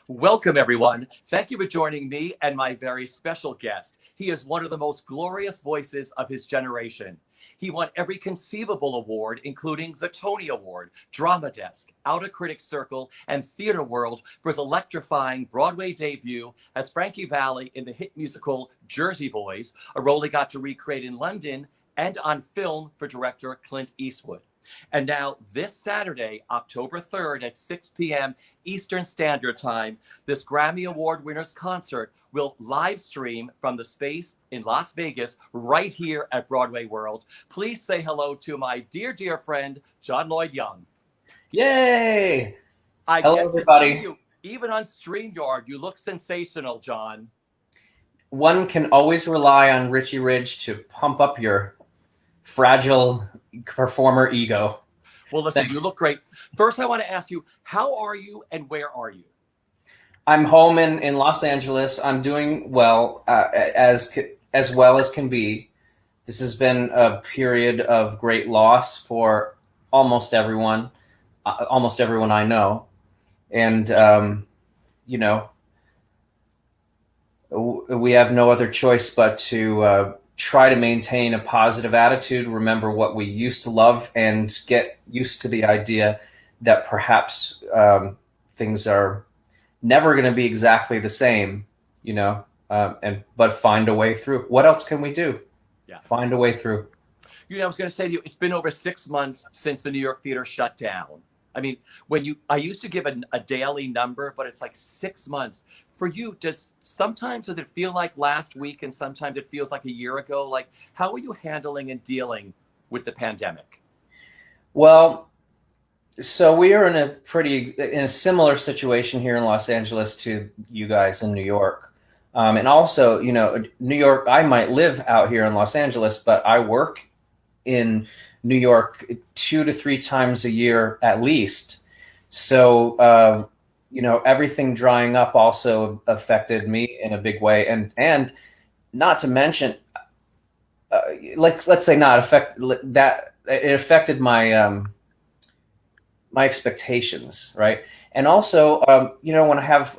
Welcome, everyone. Thank you for joining me and my very special guest. He is one of the most glorious voices of his generation. He won every conceivable award, including the Tony Award, Drama Desk, Outer Critics Circle, and Theater World for his electrifying Broadway debut as Frankie Valli in the hit musical Jersey Boys, a role he got to recreate in London, and on film for director Clint Eastwood. And now, this Saturday, October 3rd at 6 p.m. Eastern Standard Time, this Grammy Award winner's concert will live stream from the space in Las Vegas right here at Broadway World. Please say hello to my dear friend, John Lloyd Young. Yay! I Hello, get everybody. to see you even on StreamYard. You look sensational, John. One can always rely on Richie Ridge to pump up your fragile performer ego. Well, listen, Thanks. you look great. First, I want to ask you, how are you and where are you? I'm home in Los Angeles. I'm doing well, as well as can be. This has been a period of great loss for almost everyone I know, and you know, we have no other choice but to try to maintain a positive attitude, remember what we used to love, and get used to the idea that perhaps things are never going to be exactly the same, but find a way through. What else can we do? Yeah. Find a way through. I was going to say to you, it's been over 6 months since the New York theater shut down. I mean, I used to give a daily number, but it's like 6 months. For you, sometimes does it feel like last week and sometimes it feels like a year ago? Like, how are you handling and dealing with the pandemic? Well, so we are in a similar situation here in Los Angeles to you guys in New York. And also, New York, I might live out here in Los Angeles, but I work in New York 2 to 3 times a year at least. So, everything drying up also affected me in a big way. And not to mention, let's say not affect that, it affected my, my expectations, right? And also, when I have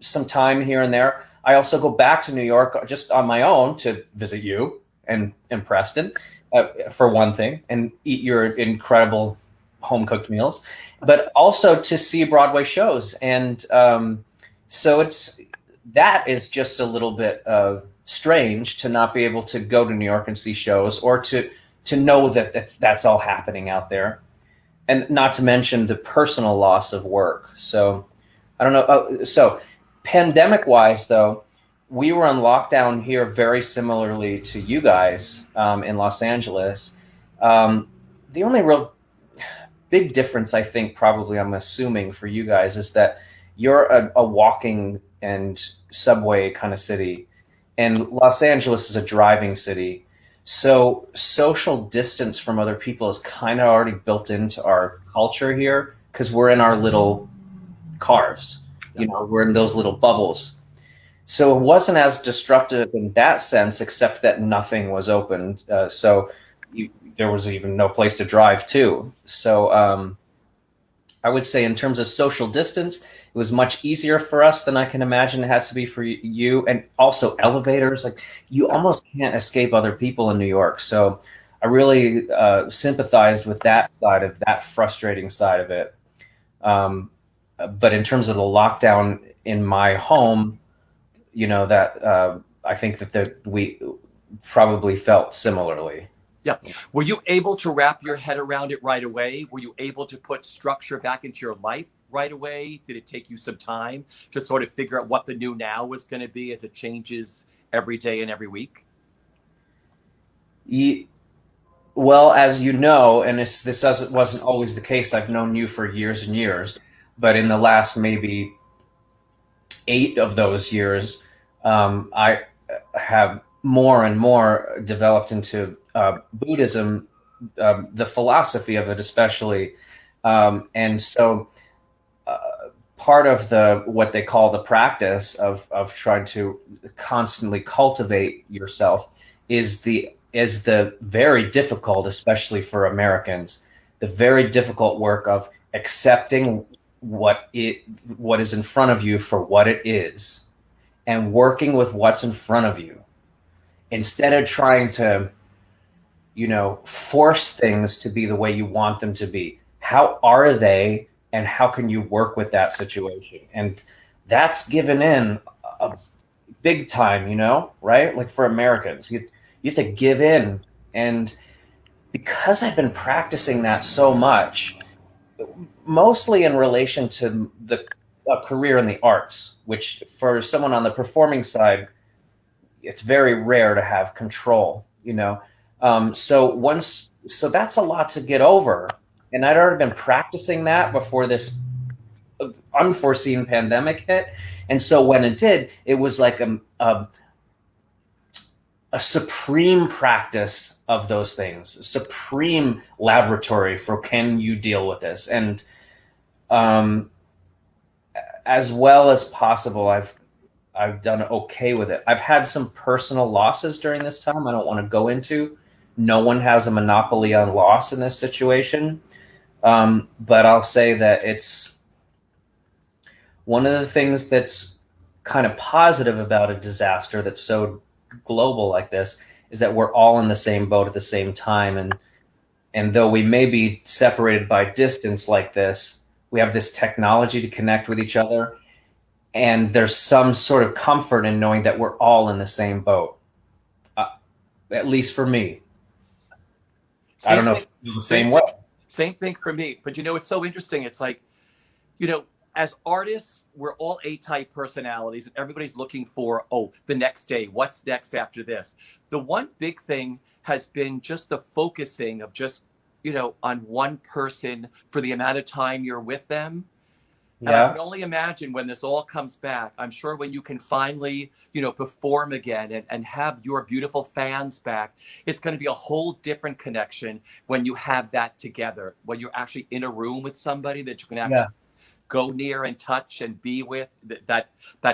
some time here and there, I also go back to New York just on my own to visit you and Preston, for one thing, and eat your incredible home-cooked meals, but also to see Broadway shows. And so that is just a little bit strange to not be able to go to New York and see shows, or to know that that's all happening out there. And not to mention the personal loss of work. So I don't know. So pandemic-wise, though, we were on lockdown here very similarly to you guys in Los Angeles. The only real big difference, I think, probably I'm assuming for you guys, is that you're a walking and subway kind of city, and Los Angeles is a driving city. So social distance from other people is kind of already built into our culture here, because we're in our little cars, we're in those little bubbles. So it wasn't as destructive in that sense, except that nothing was open. There was even no place to drive to. So I would say in terms of social distance, it was much easier for us than I can imagine it has to be for you. And also elevators, like you almost can't escape other people in New York. So I really sympathized with that side of that frustrating side of it. But in terms of the lockdown in my home, I think that we probably felt similarly. Yeah. Were you able to wrap your head around it right away? Were you able to put structure back into your life right away? Did it take you some time to sort of figure out what the new now was going to be as it changes every day and every week? Well, as you know, and this wasn't always the case, I've known you for years and years, but in the last maybe 8 of those years, I have more and more developed into Buddhism, the philosophy of it especially. And so part of what they call the practice of trying to constantly cultivate yourself is the very difficult, especially for Americans, the very difficult work of accepting what is in front of you for what it is, and working with what's in front of you instead of trying to, force things to be the way you want them to be. How are they, and how can you work with that situation? And that's given in a big time, right? Like for Americans, you have to give in. And because I've been practicing that so much, mostly in relation to a career in the arts, which for someone on the performing side, it's very rare to have control, so that's a lot to get over. And I'd already been practicing that before this unforeseen pandemic hit. And so when it did, it was like a supreme practice of those things, a supreme laboratory for can you deal with this? And as well as possible, I've done okay with it. I've had some personal losses during this time I don't want to go into. No one has a monopoly on loss in this situation. But I'll say that it's one of the things that's kind of positive about a disaster that's so global like this is that we're all in the same boat at the same time. And though we may be separated by distance like this, we have this technology to connect with each other. And there's some sort of comfort in knowing that we're all in the same boat, at least for me. I don't know if it's the same way. Same thing for me. But it's so interesting. It's like, as artists, we're all A-type personalities, and everybody's looking for, the next day, what's next after this? The one big thing has been just the focusing of just, on one person for the amount of time you're with them. And I can only imagine when this all comes back, I'm sure when you can finally, perform again and have your beautiful fans back, it's going to be a whole different connection when you have that together, when you're actually in a room with somebody that you can actually go near and touch and be with, that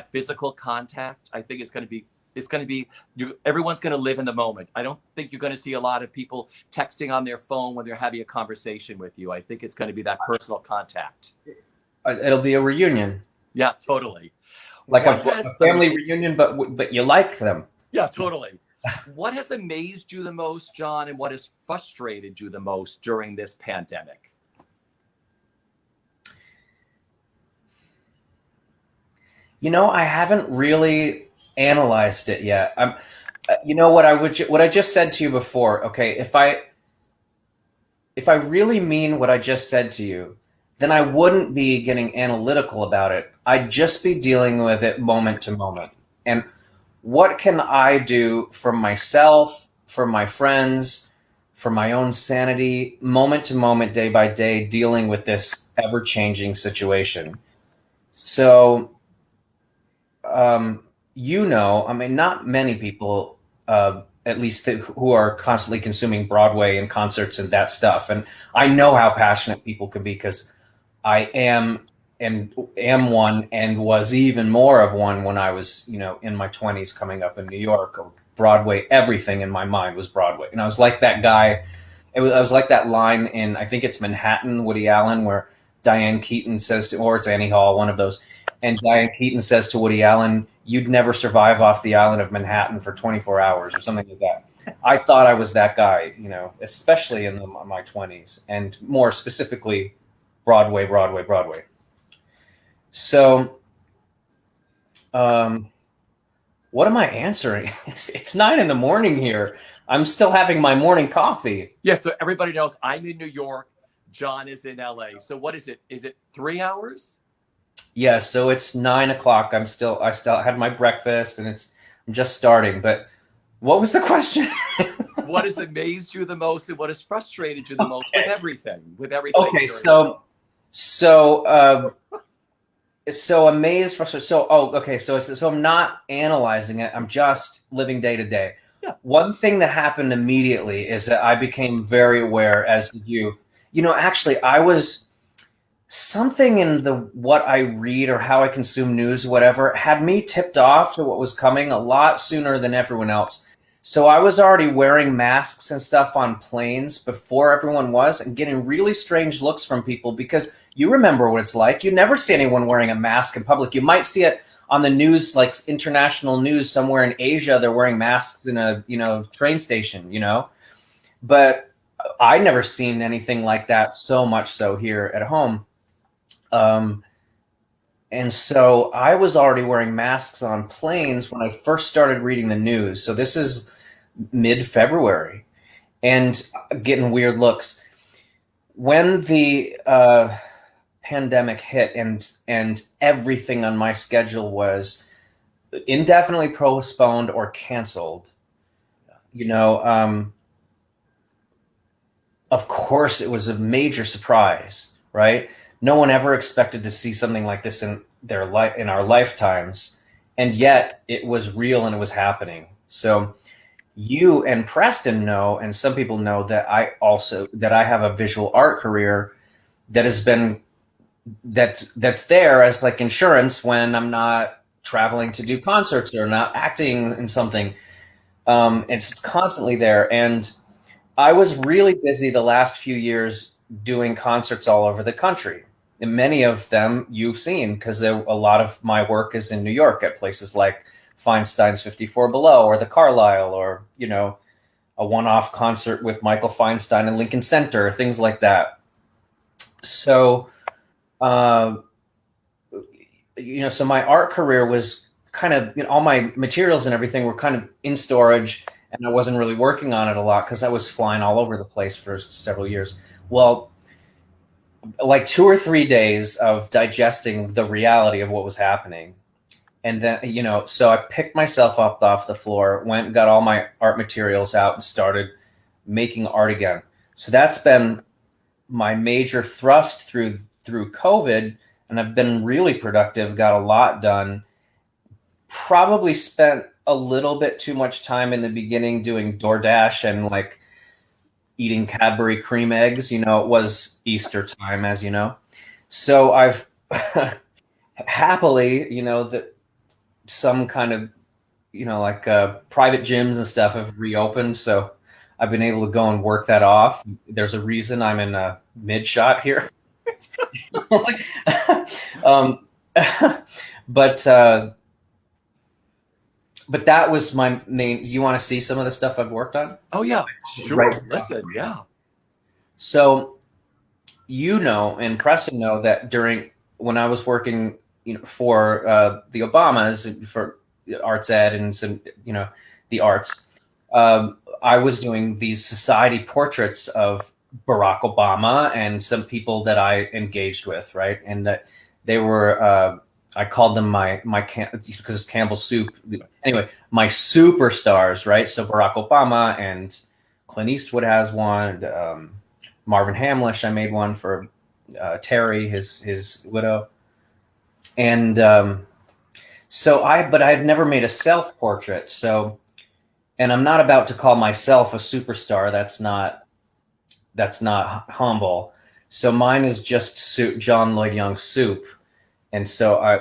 physical contact. I think it's going to be, everyone's going to live in the moment. I don't think you're going to see a lot of people texting on their phone when they're having a conversation with you. I think it's going to be that personal contact. It'll be a reunion. Yeah, totally. Like a family reunion, but you like them. Yeah, totally. What has amazed you the most, John, and what has frustrated you the most during this pandemic? I haven't really analyzed it yet. What I just said to you before. Okay, if I really mean what I just said to you, then I wouldn't be getting analytical about it. I'd just be dealing with it moment to moment. And what can I do for myself, for my friends, for my own sanity, moment to moment, day by day, dealing with this ever-changing situation? So, not many people, at least who are constantly consuming Broadway and concerts and that stuff. And I know how passionate people can be because I am one and was even more of one when I was, in my 20s coming up in New York. Broadway, everything in my mind was Broadway. And I was like that guy. I was like that line in, I think it's Manhattan, Woody Allen, where Diane Keaton says or it's Annie Hall, one of those. And Diane Keaton says to Woody Allen, "You'd never survive off the island of Manhattan for 24 hours or something like that." I thought I was that guy, especially in my 20s, and more specifically, Broadway. So, what am I answering? It's 9 a.m. here. I'm still having my morning coffee. Yeah, so everybody knows I'm in New York. John is in LA. So what is it? Is it 3 hours? Yeah, so it's 9 o'clock. I still had my breakfast and I'm just starting. But what was the question? What has amazed you the most and what has frustrated you the most with everything? Okay, so amazed, frustrated. So I'm not analyzing it. I'm just living day to day. Yeah. One thing that happened immediately is that I became very aware, as did you. Actually, I was something in what I read or how I consume news, whatever, had me tipped off to what was coming a lot sooner than everyone else. So I was already wearing masks and stuff on planes before everyone was, and getting really strange looks from people, because you remember what it's like. You never see anyone wearing a mask in public. You might see it on the news, like international news somewhere in Asia, they're wearing masks in a, train station, but I never seen anything like that, so much so here at home. And so I was already wearing masks on planes when I first started reading the news. So this is mid-February, and getting weird looks. When the pandemic hit and everything on my schedule was indefinitely postponed or canceled, of course it was a major surprise, right? No one ever expected to see something like this in our lifetimes, and yet it was real and it was happening. So you and Preston know, and some people know, that I have a visual art career that has been that's there as like insurance when I'm not traveling to do concerts or not acting in something. It's constantly there, and I was really busy the last few years doing concerts all over the country. And many of them you've seen, because a lot of my work is in New York at places like Feinstein's 54 Below or the Carlisle, or, a one-off concert with Michael Feinstein in Lincoln Center, things like that. So, so my art career was kind of, all my materials and everything were kind of in storage, and I wasn't really working on it a lot because I was flying all over the place for several years. Well, like 2 or 3 days of digesting the reality of what was happening. And then, so I picked myself up off the floor, went and got all my art materials out and started making art again. So that's been my major thrust through COVID. And I've been really productive, got a lot done. Probably spent a little bit too much time in the beginning doing DoorDash and like eating Cadbury cream eggs. It was Easter time, as you know. So I've happily, that some kind of, like private gyms and stuff have reopened. So I've been able to go and work that off. There's a reason I'm in a mid shot here. But that was my main. You want to see some of the stuff I've worked on? Oh yeah, sure. Right. Listen, yeah. So, and Preston know that when I was working, for the Obamas, for arts ed and some, the arts, I was doing these society portraits of Barack Obama and some people that I engaged with, right? And that they were. I called them my because it's Campbell's soup. Anyway, my superstars, right? So Barack Obama and Clint Eastwood has one. Marvin Hamlish, I made one for Terry, his widow. And but I've never made a self portrait. So, and I'm not about to call myself a superstar. That's not humble. So mine is just John Lloyd Young soup. And so I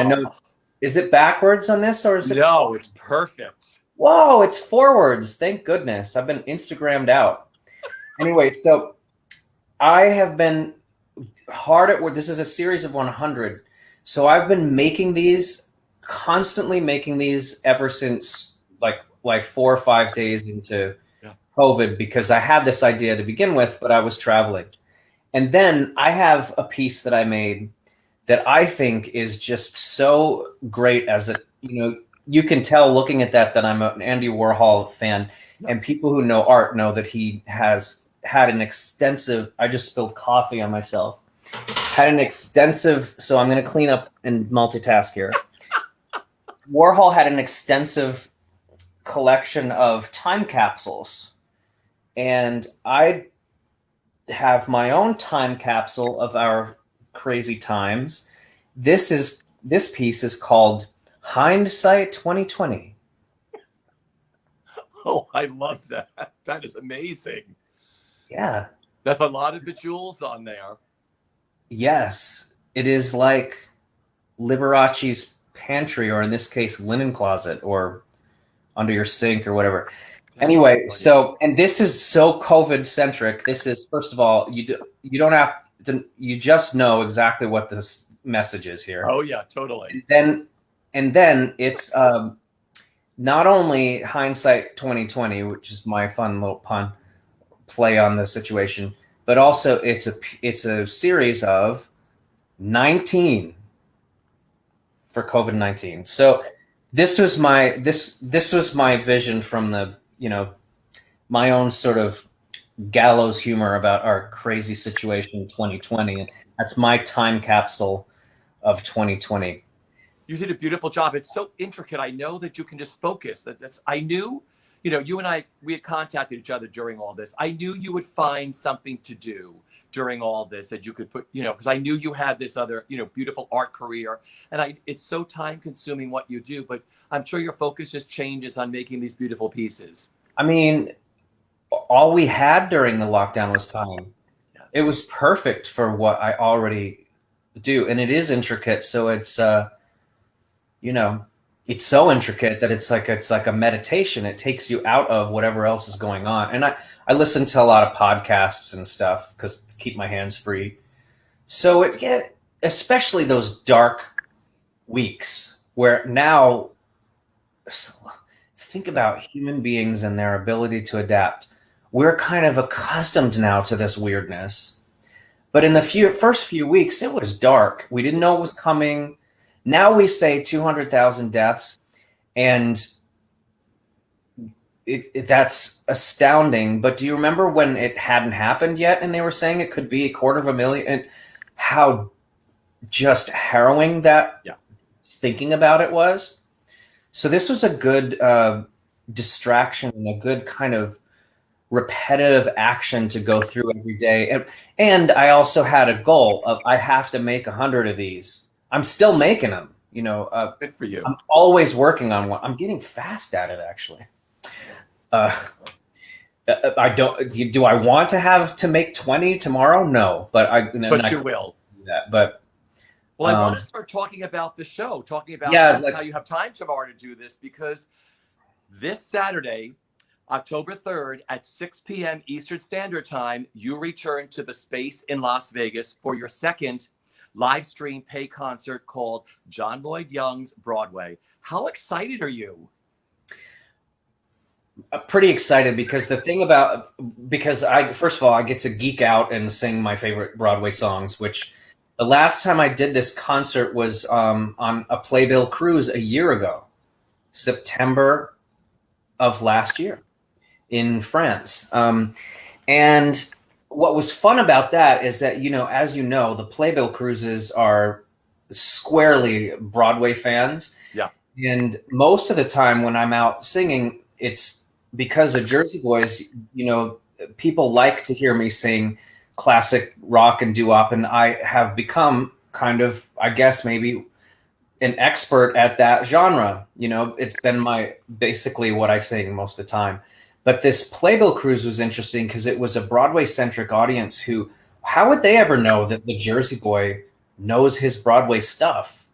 know, is it backwards on this or is it? No, it's perfect. Whoa, it's forwards. Thank goodness. I've been Instagrammed out. Anyway, so I have been hard at work. This is a series of 100. So I've been constantly making these ever since like 4 or 5 days into COVID, because I had this idea to begin with, but I was traveling. And then I have a piece that I made that I think is just so great you can tell looking at that I'm an Andy Warhol fan, and people who know art know that he has had an extensive, I just spilled coffee on myself, so I'm going to clean up and multitask here. Warhol had an extensive collection of time capsules, and I have my own time capsule of our crazy times. This piece is called Hindsight 2020. Oh, I love that. That is amazing. Yeah. That's a lot of bejewels on there. Yes. It is like Liberace's pantry, or in this case, linen closet, or under your sink or whatever. That's Anyway, funny. so, and this is so COVID centric. This is, first of all, you don't have to, you just know exactly what this message is here. Oh yeah, totally. And then it's not only hindsight 2020, which is my fun little pun play on the situation, but also it's a series of 19 for COVID-19. So this was my this was my vision from the, you know, my own sort of gallows humor about our crazy situation in 2020, and that's my time capsule of 2020. You did a beautiful job. It's so intricate. I know that you can just focus. I knew, you know, you and I, we had contacted each other during all this. I knew you would find something to do during all this that you could put, you know, because I knew you had this other, you know, beautiful art career. And it's so time consuming what you do, but I'm sure your focus just changes on making these beautiful pieces. I mean, all we had during the lockdown was time. Yeah. It was perfect for what I already do. And it is intricate. So it's, you know, it's so intricate that it's like a meditation. It takes you out of whatever else is going on. And I listen to a lot of podcasts and stuff because to keep my hands free. So especially those dark weeks where now, think about human beings and their ability to adapt. We're kind of accustomed now to this weirdness. But in the first few weeks, it was dark. We didn't know it was coming. Now we say 200,000 deaths, and that's astounding. But do you remember when it hadn't happened yet and they were saying it could be 250,000, and how just harrowing that thinking about it was? So this was a good distraction and a good kind of repetitive action to go through every day. And I also had a goal of I have to make 100 of these. I'm still making them, you know. Good for you. I'm always working on one. I'm getting fast at it, actually. I don't. Do I want to make 20 tomorrow? No, but But you will. Do that. But well, I want to start talking about the show, talking about how you have time tomorrow to do this, because this Saturday, October 3rd at 6 p.m. Eastern Standard Time, you return to the space in Las Vegas for your second live stream pay concert called John Lloyd Young's Broadway. How excited are you? Pretty excited because first of all, I get to geek out and sing my favorite Broadway songs, which the last time I did this concert was on a Playbill cruise a year ago, September of last year in France. And what was fun about that is that, you know, as you know, the Playbill cruises are squarely Broadway fans. Yeah. And most of the time when I'm out singing, it's because of Jersey Boys, you know, people like to hear me sing classic rock and doo-wop, and I have become kind of, I guess, maybe an expert at that genre. You know, it's been basically what I sing most of the time. But this Playbill cruise was interesting because it was a Broadway-centric audience who, how would they ever know that the Jersey Boy knows his Broadway stuff?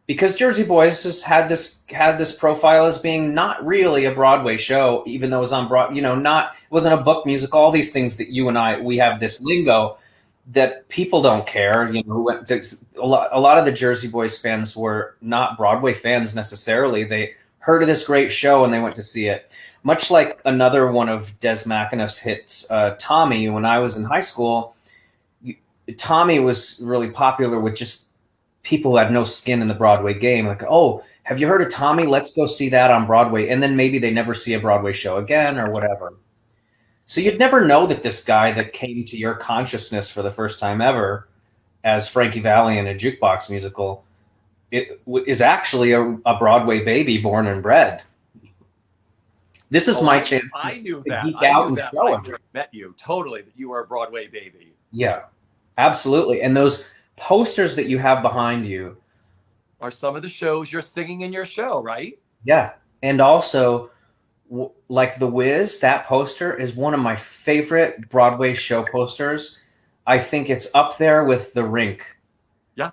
Because Jersey Boys has had this profile as being not really a Broadway show, even though it was on Broadway, you know, it wasn't a book musical, all these things that you and we have this lingo that people don't care. You know, a lot of the Jersey Boys fans were not Broadway fans necessarily. They heard of this great show and they went to see it. Much like another one of Des McAnuff's hits, Tommy, when I was in high school, Tommy was really popular with just people who had no skin in the Broadway game. Like, oh, have you heard of Tommy? Let's go see that on Broadway. And then maybe they never see a Broadway show again or whatever. So you'd never know that this guy that came to your consciousness for the first time ever as Frankie Valli in a jukebox musical is actually a Broadway baby born and bred. This is my chance I knew to that. geek I out knew and that show when I him. first met you. Totally, that you were a Broadway baby. Yeah, absolutely. And those posters that you have behind you are some of the shows you're singing in your show, right? Yeah. And also, like The Wiz, that poster is one of my favorite Broadway show posters. I think it's up there with The Rink. Yeah.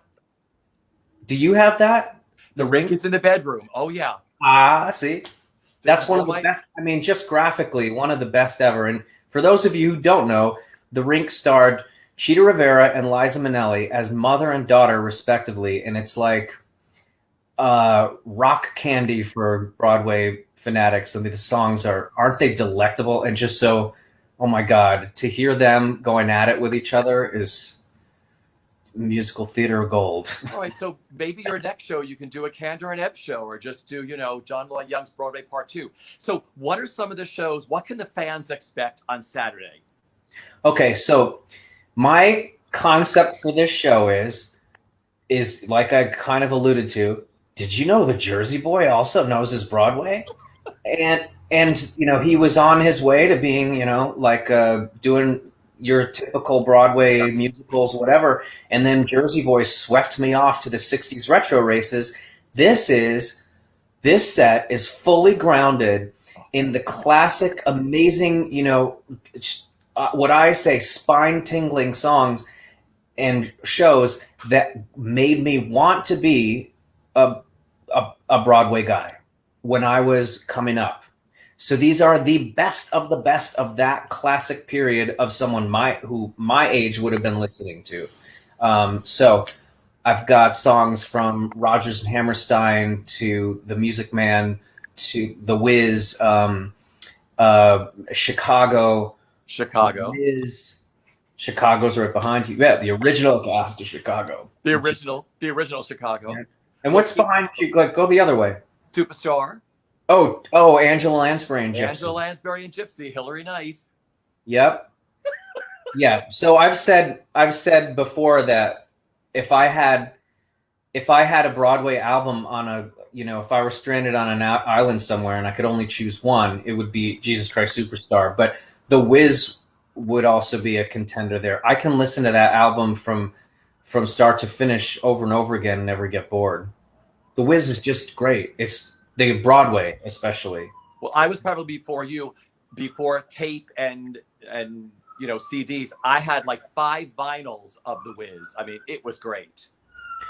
Do you have that? The Rink is in the bedroom. Oh, yeah. Ah, see? That's one of the best. I mean, just graphically, one of the best ever. And for those of you who don't know, The Rink starred Cheetah Rivera and Liza Minnelli as mother and daughter, respectively. And it's like rock candy for Broadway fanatics. I mean, the songs aren't they delectable? And just so, oh my God, to hear them going at it with each other is musical theater gold. All right, so maybe your next show you can do a Kander and Ebb show, or just do, John Lloyd Young's Broadway Part 2. So what are some of the shows? What can the fans expect on Saturday? Okay, so my concept for this show is like I kind of alluded to. Did you know the Jersey Boy also knows his Broadway? And he was on his way to being, doing your typical Broadway musicals, whatever. And then Jersey Boy swept me off to the 60s retro races. This set is fully grounded in the classic, amazing, what I say, spine-tingling songs and shows that made me want to be a Broadway guy when I was coming up. So these are the best of that classic period of someone who my age would have been listening to. So I've got songs from Rodgers and Hammerstein to The Music Man to The Wiz, Chicago. Wiz. Chicago's right behind you. Yeah, the original cast of Chicago. The original Chicago. Yeah. And what's behind you? Like, go the other way. Superstar. Oh, Angela Lansbury and Gypsy. Angela Lansbury and Gypsy, Hillary Knight. Yep. Yeah. So I've said before that if I had a Broadway album on if I were stranded on an island somewhere and I could only choose one, it would be Jesus Christ Superstar. But The Wiz would also be a contender there. I can listen to that album from start to finish over and over again and never get bored. The Wiz is just great. It's the Broadway, especially. Well, I was probably before tape and CDs. I had like 5 vinyls of The Wiz. I mean, it was great.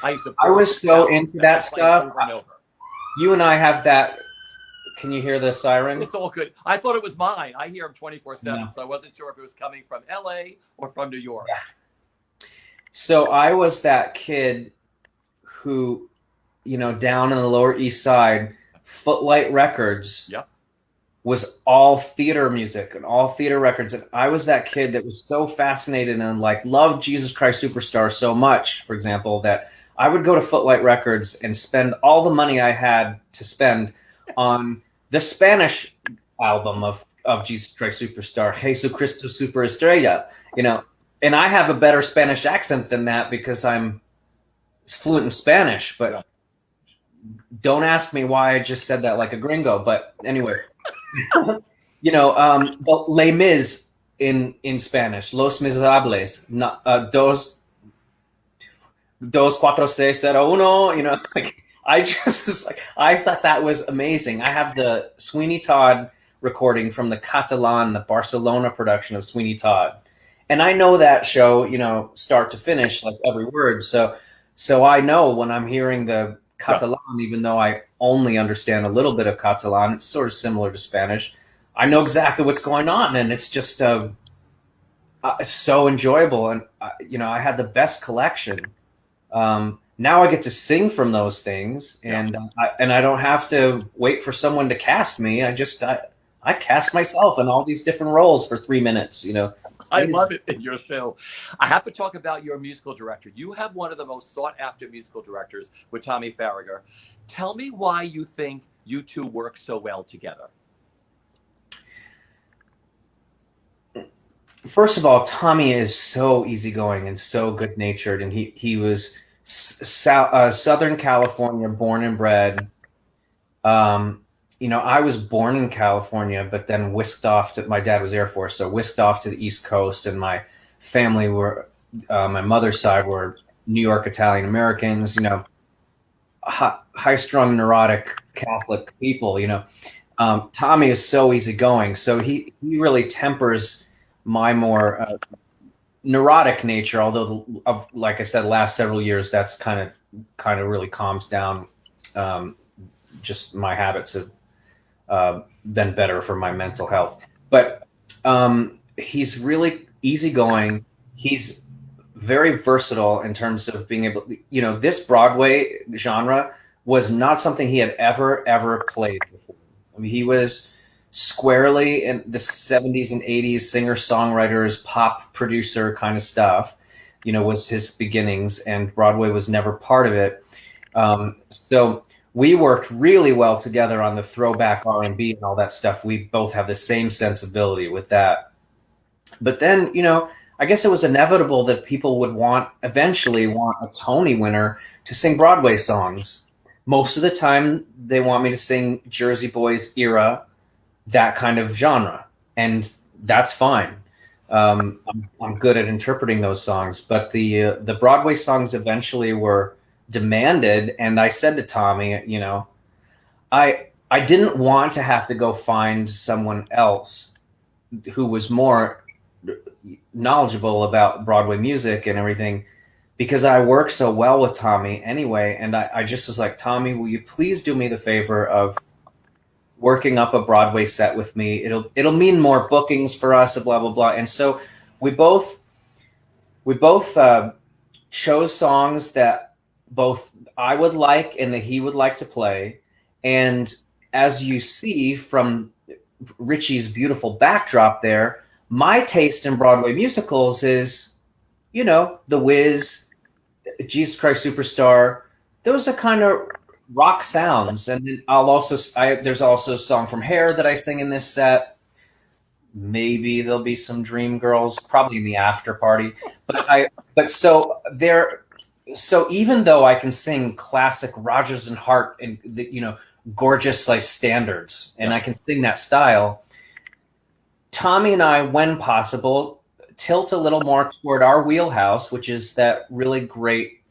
I was so into that stuff. Over and over. You and I have that. Can you hear the siren? It's all good. I thought it was mine. I hear him 24/7, so I wasn't sure if it was coming from LA or from New York. Yeah. So I was that kid who, down in the Lower East Side, Footlight Records was all theater music and all theater records. And I was that kid that was so fascinated and loved Jesus Christ Superstar so much, for example, that I would go to Footlight Records and spend all the money I had to spend on the Spanish album of Jesus Christ Superstar, Jesucristo Superestrella, and I have a better Spanish accent than that because I'm fluent in Spanish, but don't ask me why I just said that like a gringo. But anyway, Les Mis in Spanish, Los Miserables, dos cuatro seis cero uno, I thought that was amazing. I have the Sweeney Todd recording from the Catalan, the Barcelona production of Sweeney Todd. And I know that show, start to finish, like every word. So I know when I'm hearing the Catalan, even though I only understand a little bit of Catalan, it's sort of similar to Spanish. I know exactly what's going on, and it's just so enjoyable. And I had the best collection. Now I get to sing from those things, and I don't have to wait for someone to cast me. I cast myself in all these different roles for 3 minutes. I love it in your show. I have to talk about your musical director. You have one of the most sought after musical directors with Tommy Farragher. Tell me why you think you two work so well together. First of all, Tommy is so easygoing and so good natured, and he was Southern California born and bred. I was born in California, but then whisked off to, my dad was Air Force, so whisked off to the East Coast, and my family my mother's side were New York Italian Americans, high-strung, neurotic Catholic people, Tommy is so easygoing. So he really tempers my more neurotic nature, although like I said, last several years, that's kind of really calmed down just my habits of been better for my mental health. But he's really easygoing. He's very versatile in terms of being able, this Broadway genre was not something he had ever played before. I mean, he was squarely in the 70s and 80s singer-songwriters, pop producer kind of stuff, was his beginnings, and Broadway was never part of it. So we worked really well together on the throwback R&B and all that stuff. We both have the same sensibility with that. But then, I guess it was inevitable that people would eventually want a Tony winner to sing Broadway songs. Most of the time, they want me to sing Jersey Boys era, that kind of genre, and that's fine. I'm good at interpreting those songs, but the Broadway songs eventually were demanded, and I said to Tommy, I didn't want to have to go find someone else who was more knowledgeable about Broadway music and everything, because I work so well with Tommy anyway. And I just was like, Tommy, will you please do me the favor of working up a Broadway set with me? It'll mean more bookings for us, blah, blah, blah. And so we both chose songs that both I would like and that he would like to play. And as you see from Richie's beautiful backdrop there, my taste in Broadway musicals is, The Wiz, Jesus Christ Superstar. Those are kind of rock sounds. And then there's also a song from Hair that I sing in this set. Maybe there'll be some Dreamgirls, probably in the after party. So even though I can sing classic Rodgers and Hart and gorgeous like standards, and I can sing that style, Tommy and I, when possible, tilt a little more toward our wheelhouse, which is that really great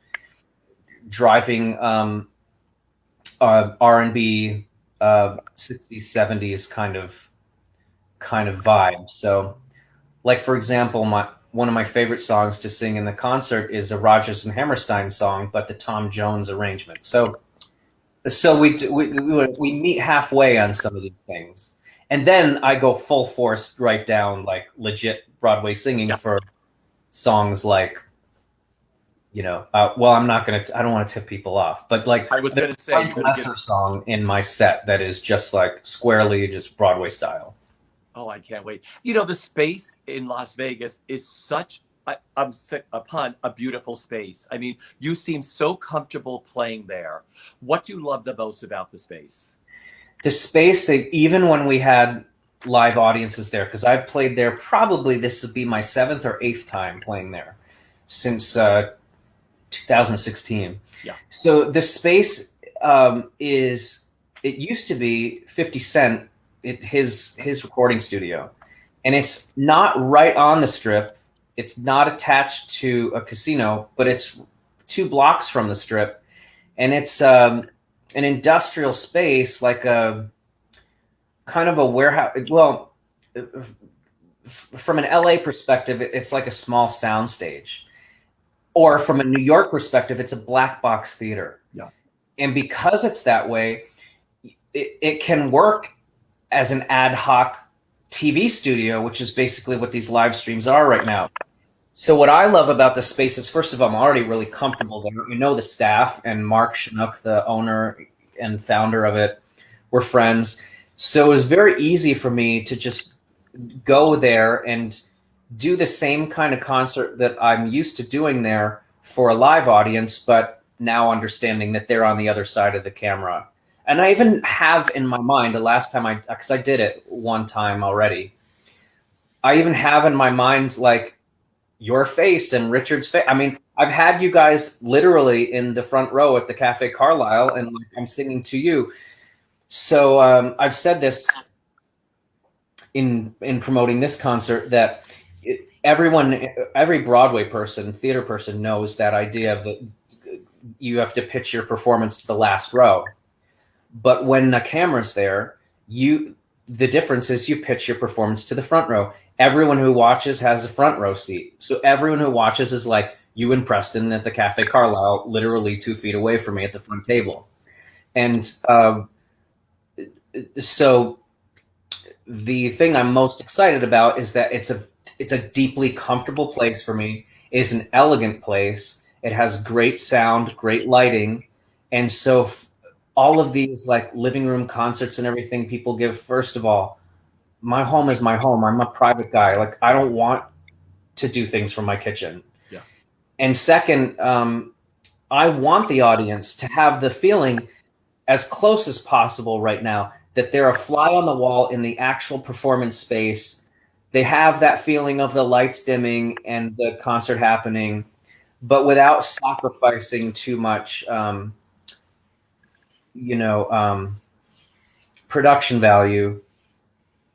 driving R&B 60s, 70s kind of vibe. So, like, for example, one of my favorite songs to sing in the concert is a Rodgers and Hammerstein song, but the Tom Jones arrangement. So we meet halfway on some of these things. And then I go full force right down, like legit Broadway singing for songs like, I don't want to tip people off, but like I was going to say a lesser song in my set that is just like squarely just Broadway style. Oh, I can't wait. The space in Las Vegas is such a beautiful space. I mean, you seem so comfortable playing there. What do you love the most about the space? The space, even when we had live audiences there, because I've played there, probably this would be my 7th or 8th time playing there since 2016. Yeah. So the space it used to be 50 Cent, his recording studio, and it's not right on the Strip. It's not attached to a casino, but it's 2 blocks from the Strip, and it's an industrial space, like a kind of a warehouse. Well, from an LA perspective, it's like a small sound stage, or from a New York perspective, it's a black box theater. Yeah. And because it's that way, it can work as an ad hoc TV studio, which is basically what these live streams are right now. So what I love about the space is, first of all, I'm already really comfortable there. The staff, and Mark Chinook, the owner and founder of it, we're friends. So it was very easy for me to just go there and do the same kind of concert that I'm used to doing there for a live audience, but now understanding that they're on the other side of the camera. And I even have in my mind, the last time because I did it one time already, I even have in my mind, like, your face and Richard's face. I mean, I've had you guys literally in the front row at the Cafe Carlisle, and like, I'm singing to you. So I've said this in promoting this concert, that every Broadway person, theater person, knows that idea of that you have to pitch your performance to the last row. But when the camera's there, the difference is you pitch your performance to the front row. Everyone who watches has a front row seat. So everyone who watches is like you and Preston at the Cafe Carlisle, literally 2 feet away from me at the front table. And so the thing I'm most excited about is that it's a deeply comfortable place for me. It's an elegant place. It has great sound, great lighting, and so all of these like living room concerts and everything people give. First of all, my home is my home. I'm a private guy. Like I don't want to do things from my kitchen. Yeah. And second, I want the audience to have the feeling as close as possible right now that they're a fly on the wall in the actual performance space. They have that feeling of the lights dimming and the concert happening, but without sacrificing too much, production value.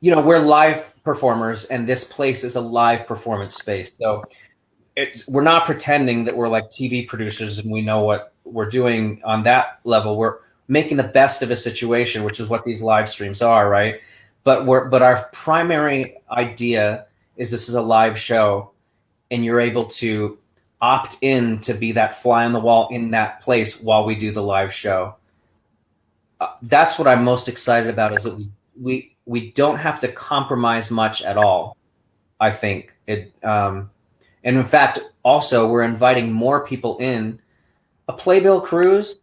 We're live performers, and this place is a live performance space. So we're not pretending that we're like TV producers and we know what we're doing on that level. We're making the best of a situation, which is what these live streams are, right? But our primary idea is this is a live show, and you're able to opt in to be that fly on the wall in that place while we do the live show. That's what I'm most excited about, is that we don't have to compromise much at all. I think it, and in fact, also we're inviting more people in. A playbill cruise,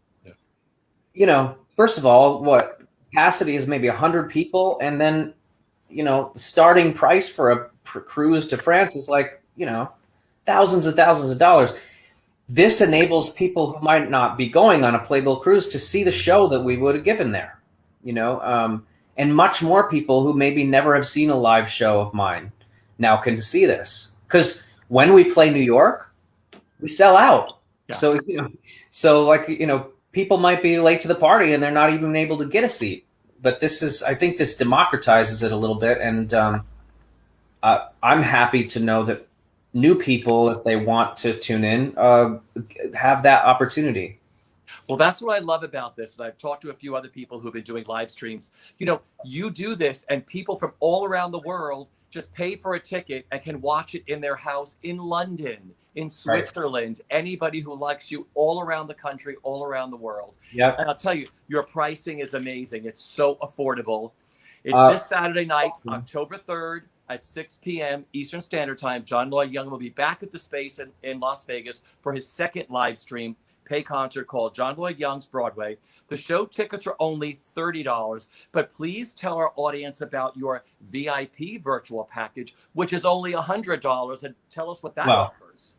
first of all, what capacity is maybe 100 people, and then the starting price for a cruise to France is like thousands and thousands of dollars. This enables people who might not be going on a playbill cruise to see the show that we would have given there, and much more people who maybe never have seen a live show of mine now can see this, because when we play New York, we sell out. Yeah. So people might be late to the party and they're not even able to get a seat. But I think this democratizes it a little bit, and I'm happy to know that new people, if they want to tune in, have that opportunity. Well, that's what I love about this. And I've talked to a few other people who've been doing live streams. You do this, and people from all around the world just pay for a ticket and can watch it in their house in London, in Switzerland, right. Anybody who likes you all around the country, all around the world. Yeah. And I'll tell you, your pricing is amazing. It's so affordable. It's this Saturday night, October 3rd at 6 p.m. Eastern Standard Time. John Lloyd Young will be back at the space in Las Vegas for his second live stream pay concert called John Lloyd Young's Broadway. The show tickets are only $30, but please tell our audience about your VIP virtual package, which is only $100, and tell us what that offers.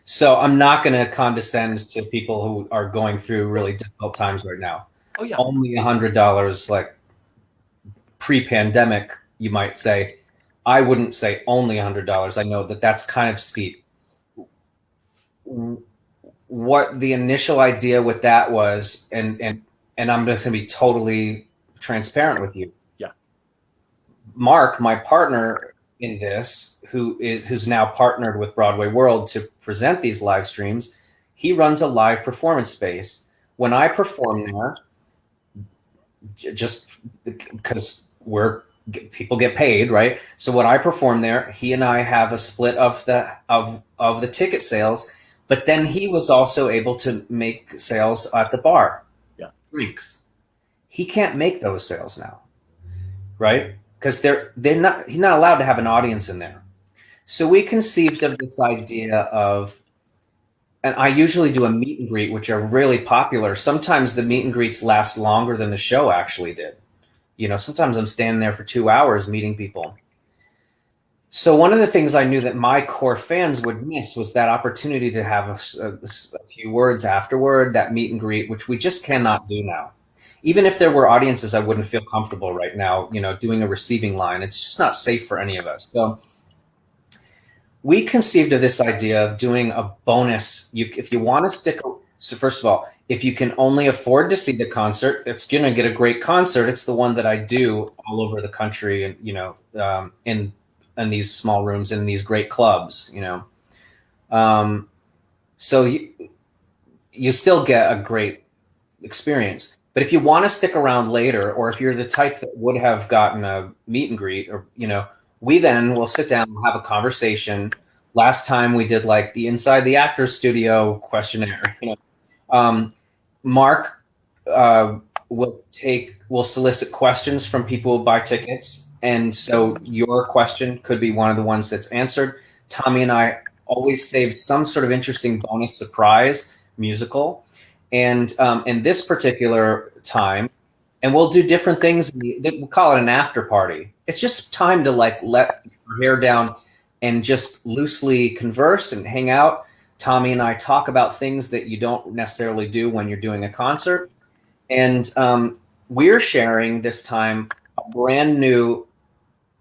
So I'm not going to condescend to people who are going through really difficult times right now. Oh yeah. Only $100, like pre-pandemic, you might say. I wouldn't say only $100. I know that that's kind of steep. What the initial idea with that was, and I'm just going to be totally transparent with you. Yeah. Mark, my partner in this, who's now partnered with Broadway World to present these live streams, he runs a live performance space. When I perform there, just because people get paid, right? So when I perform there, he and I have a split of the ticket sales. But then he was also able to make sales at the bar. Yeah. Drinks. He can't make those sales now, right? Because he's not allowed to have an audience in there. So we conceived of this idea of, and I usually do a meet and greet, which are really popular. Sometimes the meet and greets last longer than the show actually did. Sometimes I'm standing there for 2 hours meeting people. So one of the things I knew that my core fans would miss was that opportunity to have a few words afterward, that meet and greet, which we just cannot do now. Even if there were audiences, I wouldn't feel comfortable right now, doing a receiving line. It's just not safe for any of us. So we conceived of this idea of doing a bonus. If you want to stick, so first of all, if you can only afford to see the concert, it's going to get a great concert. It's the one that I do all over the country, and in these small rooms, in these great clubs, so you still get a great experience. But if you want to stick around later, or if you're the type that would have gotten a meet and greet, or we then will sit down and have a conversation. Last time we did like the Inside the Actors Studio questionnaire. Mark we'll solicit questions from people who buy tickets, and so your question could be one of the ones that's answered. Tommy and I always save some sort of interesting bonus surprise musical, and in this particular time, and we'll do different things. We'll call it an after party. It's just time to like let your hair down and just loosely converse and hang out. Tommy and I talk about things that you don't necessarily do when you're doing a concert. And we're sharing this time a brand new,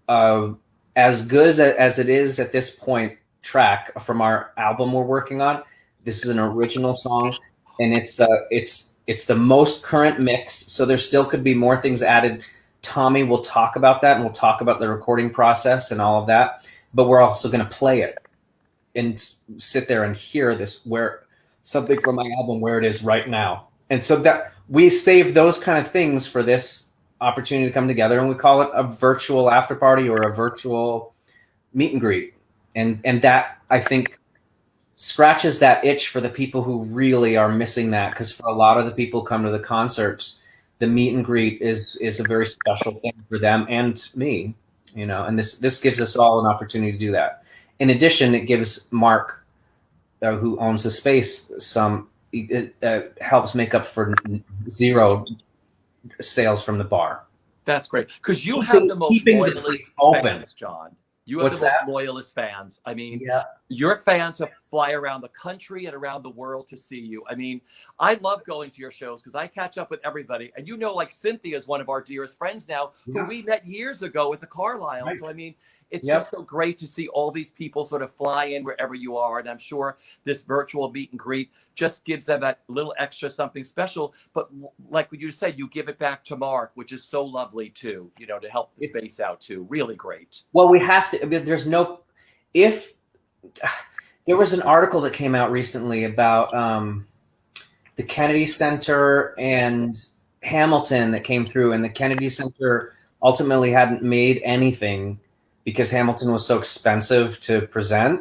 as good as it is at this point, track from our album we're working on. This is an original song, and it's the most current mix. So there still could be more things added. Tommy will talk about that, and we'll talk about the recording process and all of that. But we're also going to play it and sit there and hear this, where something from my album, where it is right now. And so that we save those kind of things for this opportunity to come together, and we call it a virtual after party or a virtual meet and greet. And that, I think, scratches that itch for the people who really are missing that, because for a lot of the people who come to the concerts, the meet and greet is a very special thing for them and me, and this gives us all an opportunity to do that. In addition, it gives Mark, who owns the space, it helps make up for zero sales from the bar. That's great, because you have the most loyalist fans, John. You have the most loyalist fans. I mean, your fans have fly around the country and around the world to see you. I mean, I love going to your shows because I catch up with everybody. And like Cynthia is one of our dearest friends now, who we met years ago at the Carlisle. Right. So, I mean, it's just so great to see all these people sort of fly in wherever you are. And I'm sure this virtual meet and greet just gives them that little extra something special. But like you said, you give it back to Mark, which is so lovely too, to help the space out too. Really great. Well, we have to, if there was an article that came out recently about the Kennedy Center and Hamilton that came through, and the Kennedy Center ultimately hadn't made anything because Hamilton was so expensive to present,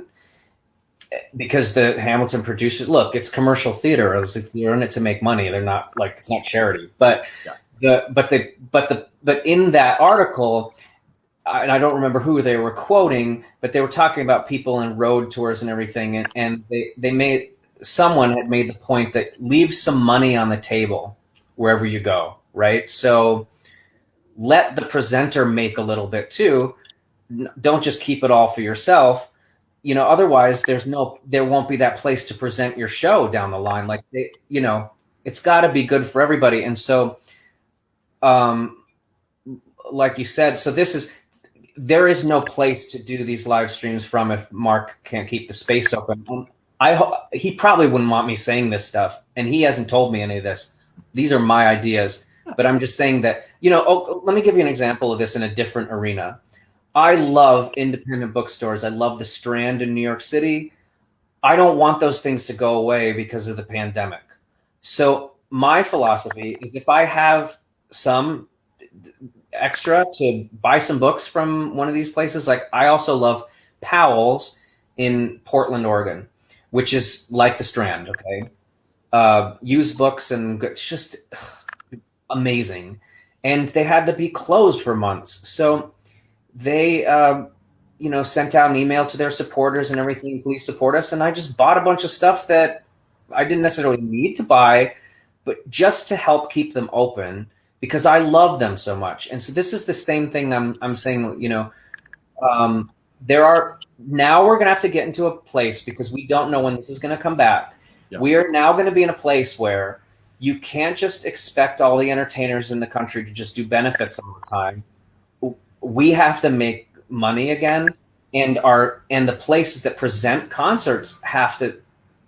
because the Hamilton producers, look, it's commercial theater. They're in it to make money. They're not it's not charity. But but in that article, and I don't remember who they were quoting, but they were talking about people in road tours and everything. And someone had made the point that leave some money on the table wherever you go. Right. So let the presenter make a little bit too. Don't just keep it all for yourself. Otherwise there won't be that place to present your show down the line. It's got to be good for everybody. And so, like you said, so there is no place to do these live streams from if Mark can't keep the space open. He probably wouldn't want me saying this stuff, and he hasn't told me any of this. These are my ideas, but I'm just saying that, let me give you an example of this in a different arena. I love independent bookstores. I love the Strand in New York City. I don't want those things to go away because of the pandemic. So my philosophy is, if I have some extra to buy some books from one of these places, like I also love Powell's in Portland, Oregon, which is like the Strand, okay? Used books, and it's just amazing. And they had to be closed for months. So they, sent out an email to their supporters and everything, please support us. And I just bought a bunch of stuff that I didn't necessarily need to buy, but just to help keep them open, because I love them so much. And so this is the same thing I'm saying, now we're going to have to get into a place, because we don't know when this is going to come back. Yeah. We are now going to be in a place where you can't just expect all the entertainers in the country to just do benefits all the time. We have to make money again, and the places that present concerts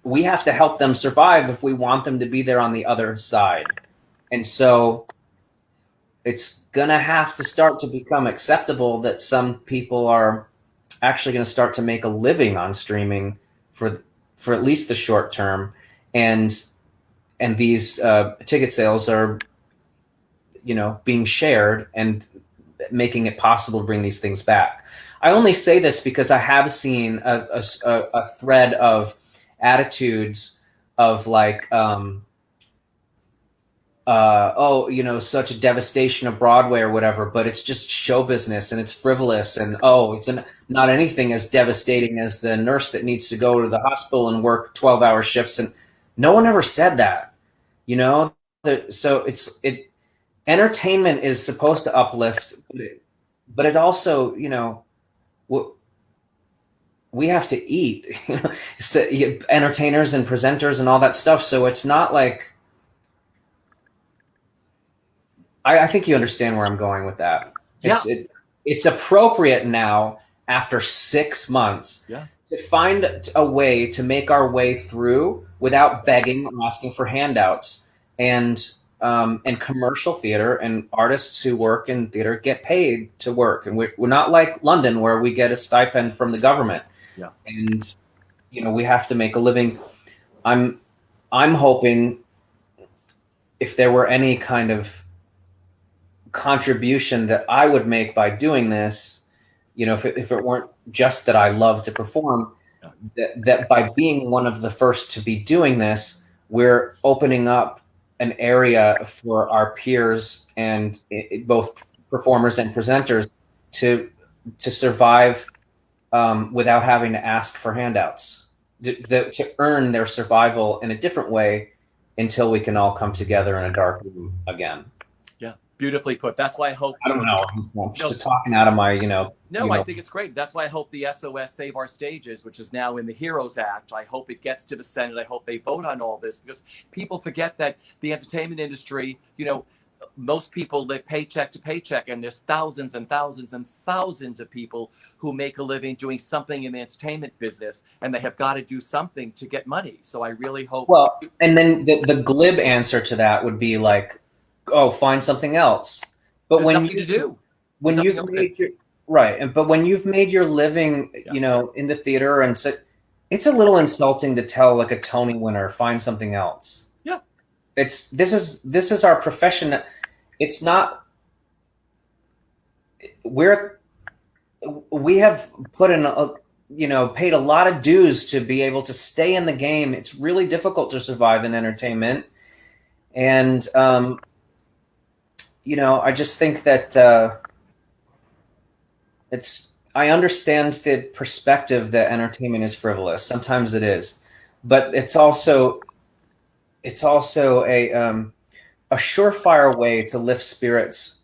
we have to help them survive if we want them to be there on the other side. And so it's going to have to start to become acceptable that some people are actually going to start to make a living on streaming for at least the short term. And these ticket sales are, being shared and making it possible to bring these things back. I only say this because I have seen a thread of attitudes of oh, such a devastation of Broadway or whatever, but it's just show business and it's frivolous. And oh, not anything as devastating as the nurse that needs to go to the hospital and work 12-hour shifts. And no one ever said that, you know? So entertainment is supposed to uplift, but it also, we have to eat, so, entertainers and presenters and all that stuff. So it's not like, I think you understand where I'm going with that. It's appropriate now after 6 months to find a way to make our way through without begging or asking for handouts. And commercial theater and artists who work in theater get paid to work. And we're not like London where we get a stipend from the government. Yeah. And, we have to make a living. I'm hoping if there were any kind of contribution that I would make by doing this, if it weren't just that I love to perform, that by being one of the first to be doing this, we're opening up an area for our peers and both performers and presenters to survive without having to ask for handouts, to earn their survival in a different way until we can all come together in a dark room again. Yeah, beautifully put. That's why I hope. I don't know. I'm just talking out of my, I think it's great. That's why I hope the SOS Save Our Stages, which is now in the HEROES Act, I hope it gets to the Senate. I hope they vote on all this, because people forget that the entertainment industry, most people live paycheck to paycheck, and there's thousands and thousands and thousands of people who make a living doing something in the entertainment business, and they have got to do something to get money. So I really hope. Well, and then the glib answer to that would be like, oh, find something else. But when you've made your right, but when you've made your living, in the theater, and so, it's a little insulting to tell like a Tony winner, find something else. Yeah, this is our profession. It's not. We have put in paid a lot of dues to be able to stay in the game. It's really difficult to survive in entertainment, and I just think that I understand the perspective that entertainment is frivolous. Sometimes it is, but it's also a surefire way to lift spirits.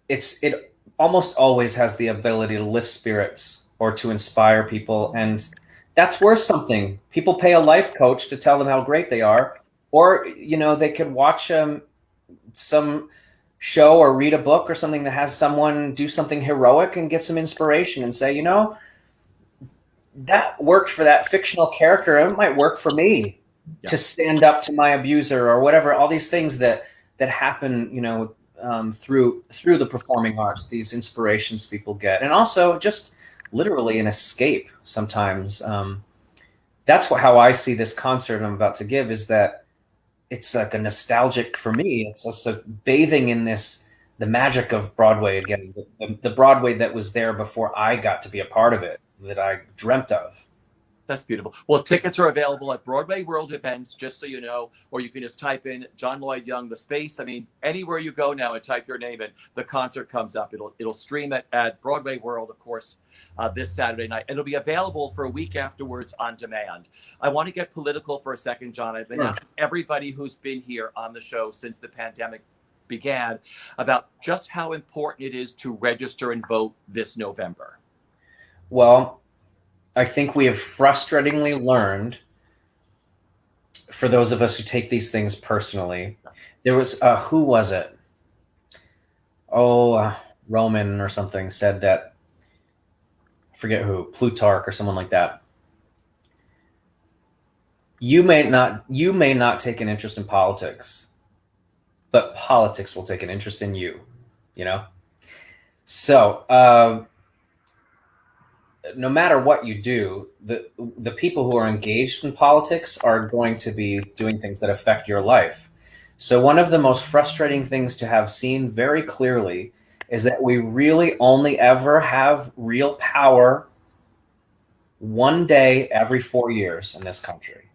It almost always has the ability to lift spirits or to inspire people, and that's worth something. People pay a life coach to tell them how great they are, or they could watch some show or read a book or something that has someone do something heroic and get some inspiration and say, that worked for that fictional character. It might work for me to stand up to my abuser or whatever. All these things that happen, through the performing arts, these inspirations people get, and also just literally an escape sometimes. That's how I see this concert I'm about to give, is that it's like a nostalgic for me. It's also bathing in the magic of Broadway again, the Broadway that was there before I got to be a part of it, that I dreamt of. That's beautiful. Well, tickets are available at Broadway World Events, just so you know, or you can just type in John Lloyd Young, the space. I mean, anywhere you go now and type your name in, the concert comes up. It'll stream at Broadway World, of course, this Saturday night. And it'll be available for a week afterwards on demand. I want to get political for a second, John. I've been asking everybody who's been here on the show since the pandemic began about just how important it is to register and vote this November. Well, I think we have frustratingly learned, for those of us who take these things personally, there was, who was it? Roman or something said that, I forget who, Plutarch or someone like that. You may not take an interest in politics, but politics will take an interest in you, So, no matter what you do, the people who are engaged in politics are going to be doing things that affect your life. So one of the most frustrating things to have seen very clearly is that we really only ever have real power one day every 4 years in this country.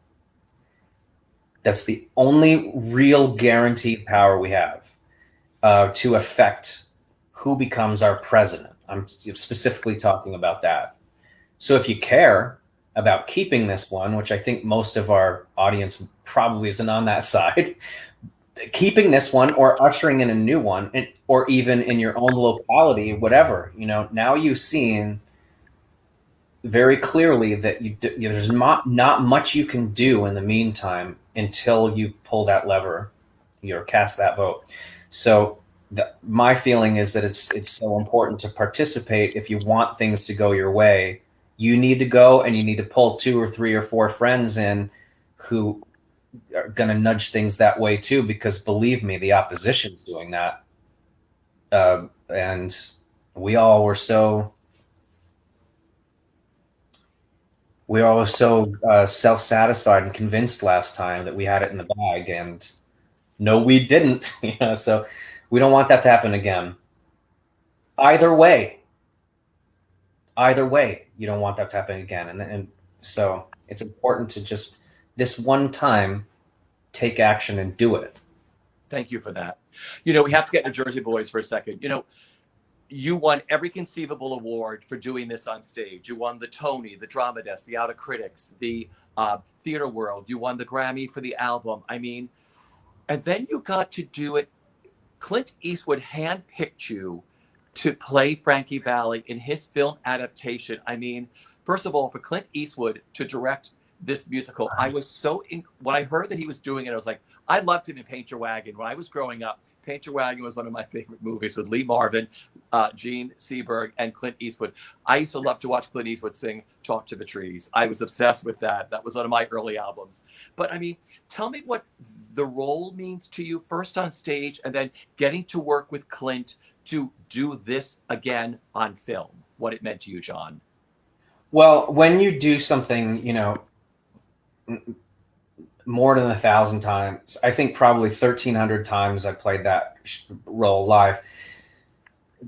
That's the only real guaranteed power we have to affect who becomes our president. I'm specifically talking about that. So if you care about keeping this one, which I think most of our audience probably isn't on that side, keeping this one or ushering in a new one, or even in your own locality, whatever, now you've seen very clearly that there's not much you can do in the meantime until you pull that lever or cast that vote. So my feeling is that it's so important to participate. If you want things to go your way, you need to go, and you need to pull 2 or 3 or 4 friends in who are going to nudge things that way too, because believe me, the opposition's doing that. And we all were so self-satisfied and convinced last time that we had it in the bag, and no, we didn't. So we don't want that to happen again. Either way, you don't want that to happen again. And so it's important to just this one time take action and do it. Thank you for that. We have to get into Jersey Boys for a second. You won every conceivable award for doing this on stage. You won the Tony, the Drama Desk, the Outer Critics, the Theater World. You won the Grammy for the album. I mean, and then you got to do it. Clint Eastwood handpicked you to play Frankie Valli in his film adaptation. I mean, first of all, for Clint Eastwood to direct this musical, I was when I heard that he was doing it, I was like, I loved him in Paint Your Wagon. When I was growing up, Paint Your Wagon was one of my favorite movies with Lee Marvin, Gene Seberg, and Clint Eastwood. I used to love to watch Clint Eastwood sing Talk to the Trees. I was obsessed with that. That was one of my early albums. But I mean, tell me what the role means to you, first on stage, and then getting to work with Clint to do this again on film, what it meant to you, John. Well, when you do something, more than 1,000 times, I think probably 1,300 times I played that role live.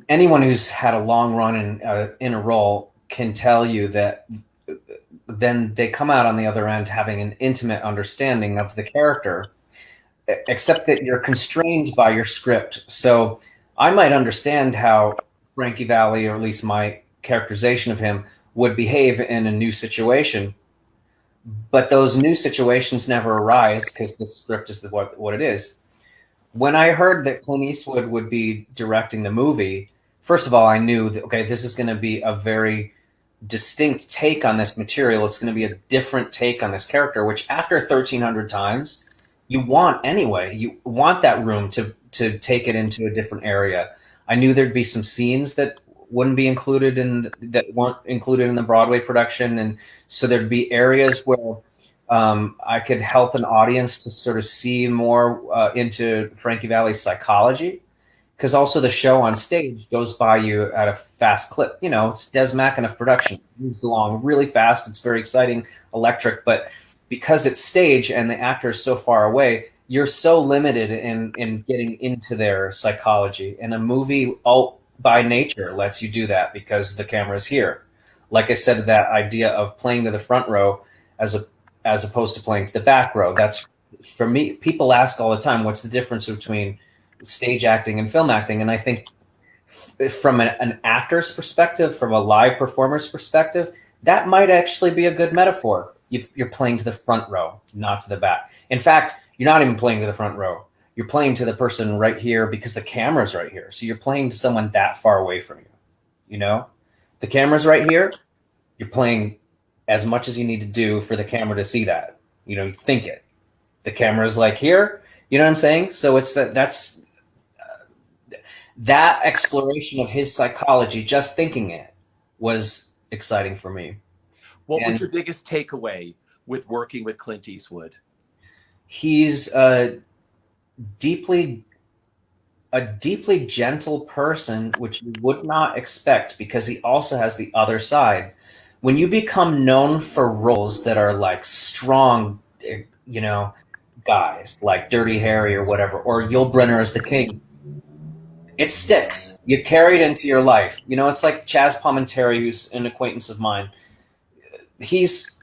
Anyone who's had a long run in a role can tell you that then they come out on the other end having an intimate understanding of the character, except that you're constrained by your script. So I might understand how Frankie Valli, or at least my characterization of him, would behave in a new situation. But those new situations never arise because the script is what it is. When I heard that Clint Eastwood would be directing the movie, first of all, I knew that, okay, this is going to be a very distinct take on this material. It's going to be a different take on this character, which after 1,300 times, you want anyway. You want that room to take it into a different area. I knew there'd be some scenes that wouldn't be included that weren't included in the Broadway production, and so there'd be areas where I could help an audience to sort of see more into Frankie Valli's psychology, because also the show on stage goes by you at a fast clip. It's Des McAnuff production. It moves along really fast. It's very exciting, electric, but because it's stage and the actor is so far away, you're so limited in getting into their psychology. And a movie by nature lets you do that because the camera's here. Like I said, that idea of playing to the front row as opposed to playing to the back row. That's, for me, people ask all the time, what's the difference between stage acting and film acting? And I think from an actor's perspective, from a live performer's perspective, that might actually be a good metaphor. You're playing to the front row, not to the back. In fact, you're not even playing to the front row. You're playing to the person right here because the camera's right here. So you're playing to someone that far away from you. The camera's right here. You're playing as much as you need to do for the camera to see that. Think it. The camera's like here. You know what I'm saying? So it's that exploration of his psychology, just thinking it, was exciting for me. What was your biggest takeaway with working with Clint Eastwood? He's a deeply gentle person, which you would not expect, because he also has the other side. When you become known for roles that are like strong, guys like Dirty Harry or whatever, or Yul Brynner as the King, it sticks. You carry it into your life. It's like Chaz Palminteri, who's an acquaintance of mine. He's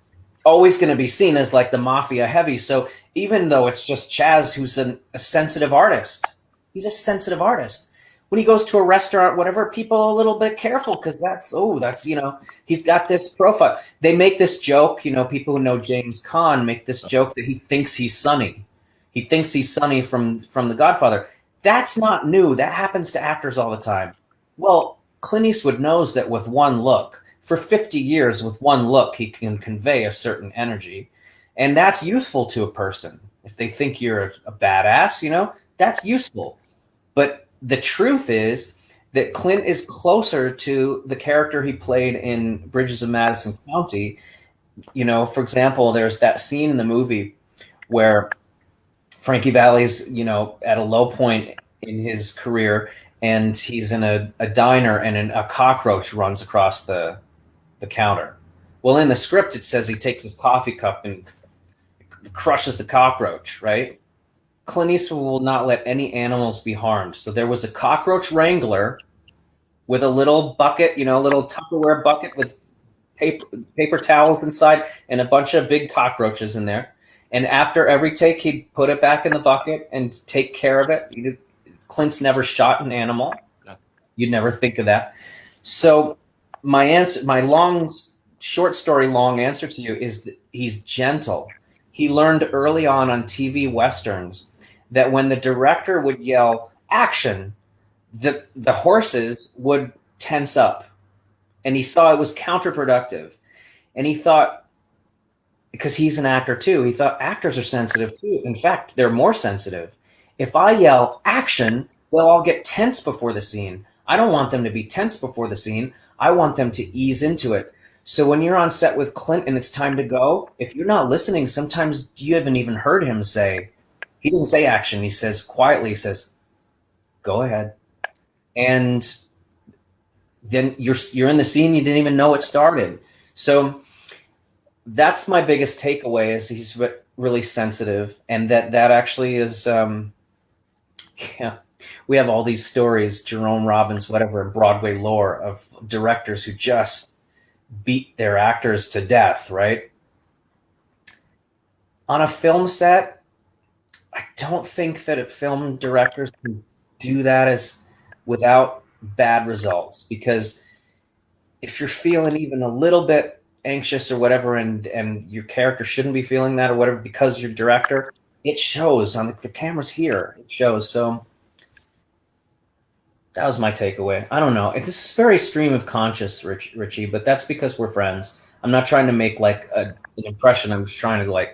always going to be seen as like the mafia heavy. So even though it's just Chaz who's a sensitive artist. He's a sensitive artist. When he goes to a restaurant, whatever, people are a little bit careful because that's, he's got this profile. They make this joke, people who know James Caan make this joke that he thinks he's Sonny. He thinks he's Sonny from The Godfather. That's not new. That happens to actors all the time. Well, Clint Eastwood knows that with one look, for 50 years, with one look, he can convey a certain energy. And that's useful to a person. If they think you're a badass, that's useful. But the truth is that Clint is closer to the character he played in Bridges of Madison County. For example, there's that scene in the movie where Frankie Valli's, at a low point in his career, and he's in a diner, and a cockroach runs across the counter. Well, in the script, it says he takes his coffee cup and crushes the cockroach, right? Clint Eastwood will not let any animals be harmed. So there was a cockroach wrangler with a little bucket, a little Tupperware bucket with paper towels inside and a bunch of big cockroaches in there. And after every take, he'd put it back in the bucket and take care of it. Clint's never shot an animal. Yeah. You'd never think of that. So my short story long answer to you is that he's gentle. He learned early on TV Westerns that when the director would yell action, the horses would tense up. And he saw it was counterproductive. And he thought, because he's an actor too, he thought actors are sensitive too. In fact, they're more sensitive. If I yell action, they'll all get tense before the scene. I don't want them to be tense before the scene. I want them to ease into it. So when you're on set with Clint and it's time to go, if you're not listening, sometimes you haven't even heard him say, he doesn't say action. He says quietly, he says, go ahead. And then you're in the scene. You didn't even know it started. So that's my biggest takeaway is he's really sensitive. And that actually is, we have all these stories, Jerome Robbins, whatever, in Broadway lore of directors who just beat their actors to death, right? On a film set, I don't think that film directors can do that without bad results, because if you're feeling even a little bit anxious or whatever, and your character shouldn't be feeling that or whatever because you're director, it shows on the camera's here. It shows. So that was my takeaway. I don't know. This is very stream of conscious, Richie, but that's because we're friends. I'm not trying to make an impression. I'm just trying to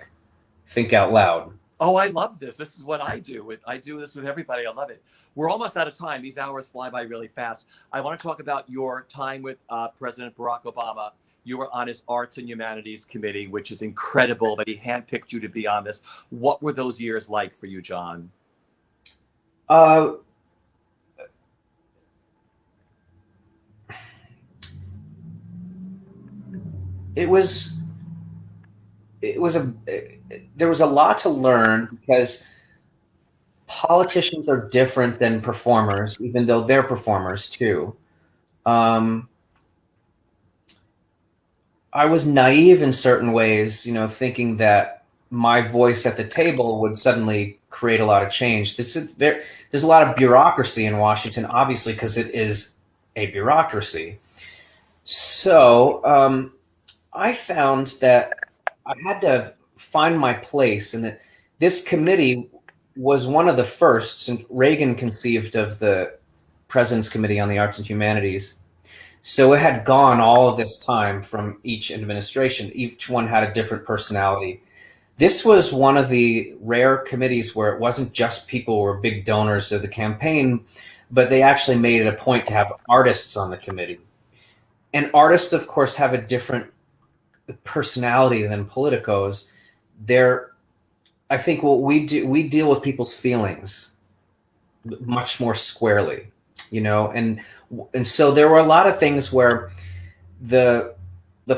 think out loud. Oh, I love this. This is what I do. I do this with everybody. I love it. We're almost out of time. These hours fly by really fast. I want to talk about your time with President Barack Obama. You were on his Arts and Humanities Committee, which is incredible that he handpicked you to be on this. What were those years like for you, John? There was a lot to learn because politicians are different than performers, even though they're performers too. I was naive in certain ways, thinking that my voice at the table would suddenly create a lot of change. There's a lot of bureaucracy in Washington, obviously, because it is a bureaucracy. So I found that I had to find my place, and that this committee was one of the first. Since Reagan conceived of the President's Committee on the Arts and Humanities. So it had gone all of this time from each administration. Each one had a different personality. This was one of the rare committees where it wasn't just people who were big donors to the campaign, but they actually made it a point to have artists on the committee. And artists, of course, have a different personality than politicos. I think what we do, we deal with people's feelings much more squarely, and so there were a lot of things where the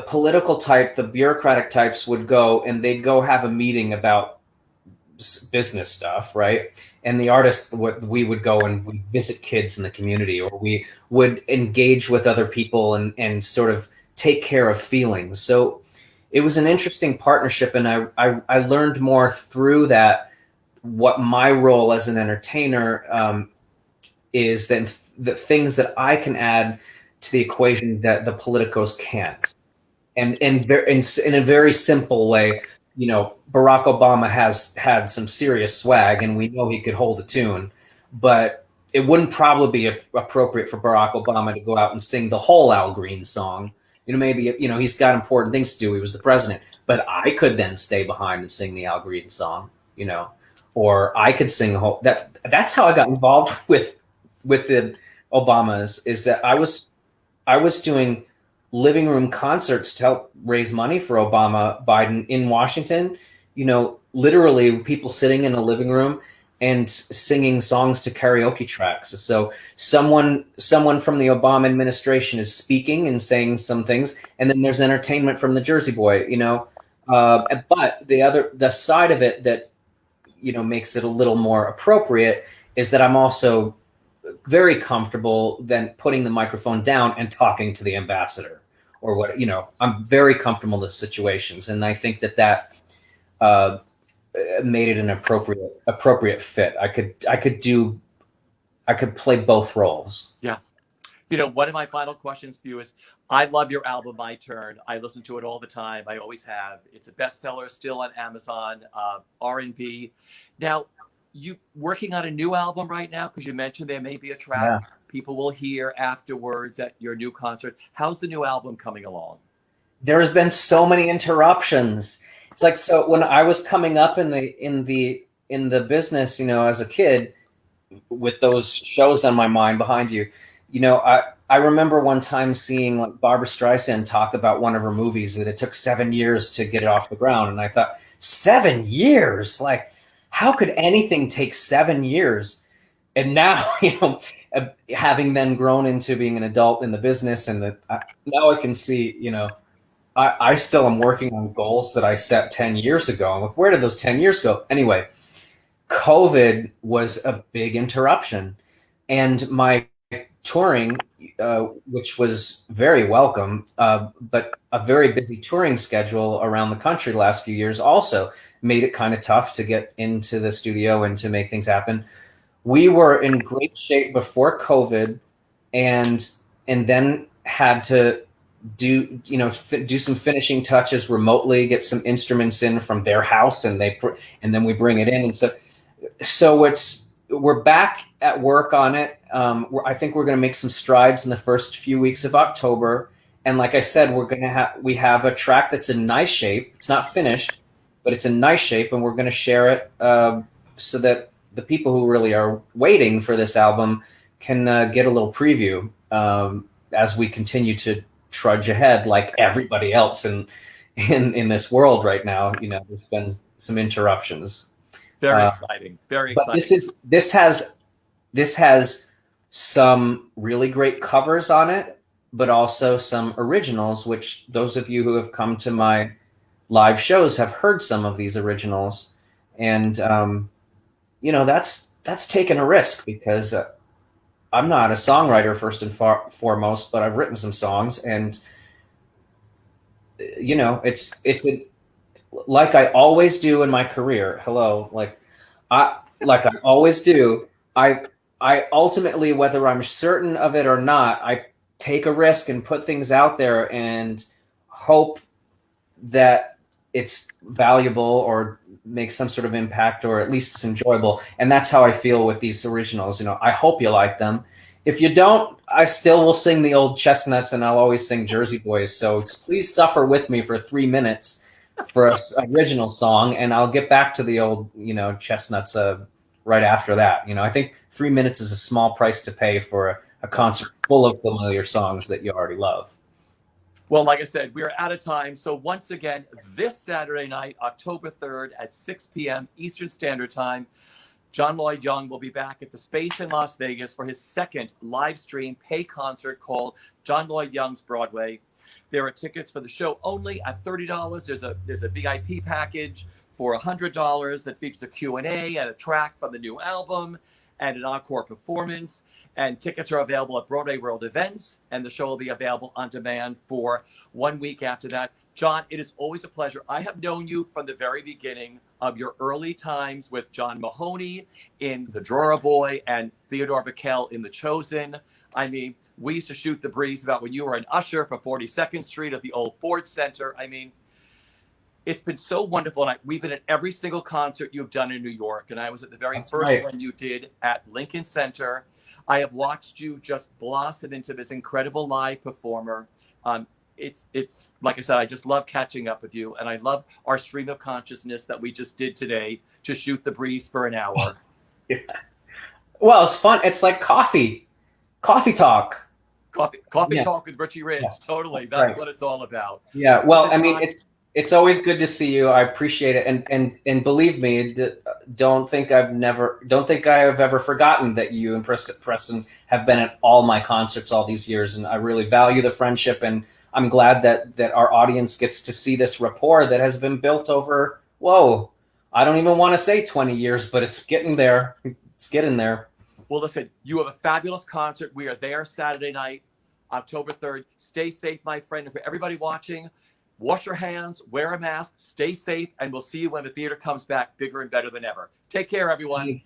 political type, the bureaucratic types would go and they'd go have a meeting about business stuff, right? And the artists, we would go and we'd visit kids in the community, or we would engage with other people and sort of take care of feelings. So it was an interesting partnership, and I learned more through that what my role as an entertainer is than the things that I can add to the equation that the politicos can't. And in a very simple way, you know, Barack Obama has had some serious swag, and we know he could hold a tune, but it wouldn't probably be appropriate for Barack Obama to go out and sing the whole Al Green song. You know, maybe, you know, he's got important things to do. He was the president, but I could then stay behind and sing the Al Green song, you know, or I could sing the whole. That's how I got involved with the Obamas. Is that I was doing living room concerts to help raise money for Obama Biden in Washington. You know, literally people sitting in a living room and singing songs to karaoke tracks. So someone from the Obama administration is speaking and saying some things, and then there's entertainment from the Jersey Boy, you know. But the side of it that, you know, makes it a little more appropriate is that I'm also very comfortable then putting the microphone down and talking to the ambassador or what, you know, I'm very comfortable in the situations. And I think that made it an appropriate fit. I could play both roles. Yeah. You know, one of my final questions for you is, I love your album, My Turn. I listen to it all the time. I always have. It's a bestseller still on Amazon, R&B. Now, you working on a new album right now? Because you mentioned there may be a track people will hear afterwards at your new concert. How's the new album coming along? There's been so many interruptions. It's like, so when I was coming up in the business, you know, as a kid, with those shows on my mind behind you, you know, I remember one time seeing like Barbra Streisand talk about one of her movies that it took 7 years to get it off the ground, and I thought, 7 years? Like, how could anything take 7 years? And now, you know, having then grown into being an adult in the business, and now I can see, you know, I still am working on goals that I set 10 years ago. I'm like, where did those 10 years go? Anyway, COVID was a big interruption, and my touring, which was very welcome, but a very busy touring schedule around the country the last few years also made it kind of tough to get into the studio and to make things happen. We were in great shape before COVID, and then had to do some finishing touches remotely, get some instruments in from their house, and then we bring it in, and so we're back at work on it. I think we're going to make some strides in the first few weeks of October, and like I said, we have a track that's in nice shape. It's not finished, but it's in nice shape, and we're going to share it so that the people who really are waiting for this album can get a little preview as we continue to trudge ahead, like everybody else in this world right now. You know, there's been some interruptions. Very exciting. Very exciting. But this has some really great covers on it, but also some originals, which those of you who have come to my live shows have heard some of these originals. And you know, that's taking a risk, because I'm not a songwriter first and foremost, but I've written some songs, and you know, it's like I always do in my career. Like I always do. I ultimately, whether I'm certain of it or not, I take a risk and put things out there and hope that it's valuable or makes some sort of impact, or at least it's enjoyable. And that's how I feel with these originals. You know, I hope you like them. If you don't, I still will sing the old chestnuts, and I'll always sing Jersey Boys. So please suffer with me for 3 minutes for an original song, and I'll get back to the old, you know, chestnuts right after that. You know, I think 3 minutes is a small price to pay for a concert full of familiar songs that you already love. Well, like I said, we are out of time. So once again, this Saturday night, October 3rd at 6 p.m. Eastern Standard Time, John Lloyd Young will be back at the Space in Las Vegas for his second live stream pay concert called John Lloyd Young's Broadway. There are tickets for the show only at $30. There's a VIP package for $100 that features a Q&A and a track from the new album and an encore performance. And tickets are available at Broadway World Events, and the show will be available on demand for 1 week after that. John, it is always a pleasure. I have known you from the very beginning of your early times with John Mahoney in The Drawer Boy and Theodore Bickel in The Chosen. I mean, we used to shoot the breeze about when you were an usher for 42nd Street at the old Ford Center. I mean, it's been so wonderful. And we've been at every single concert you've done in New York. And I was at the very first one you did at Lincoln Center. I have watched you just blossom into this incredible live performer. It's like I said, I just love catching up with you, and I love our stream of consciousness that we just did today to shoot the breeze for an hour. Yeah. Well, it's fun. It's like coffee talk. Coffee talk with Richie Ridge. Yeah, totally. That's what it's all about. Yeah. Well, I mean, it's always good to see you. I appreciate it, and believe me, don't think I have ever forgotten that you and Preston have been at all my concerts all these years, and I really value the friendship, and I'm glad that our audience gets to see this rapport that has been built over. Whoa, I don't even want to say 20 years, but it's getting there. It's getting there. Well, listen, you have a fabulous concert. We are there Saturday night, October 3rd. Stay safe, my friend, and for everybody watching, wash your hands, wear a mask, stay safe, and we'll see you when the theater comes back bigger and better than ever. Take care, everyone.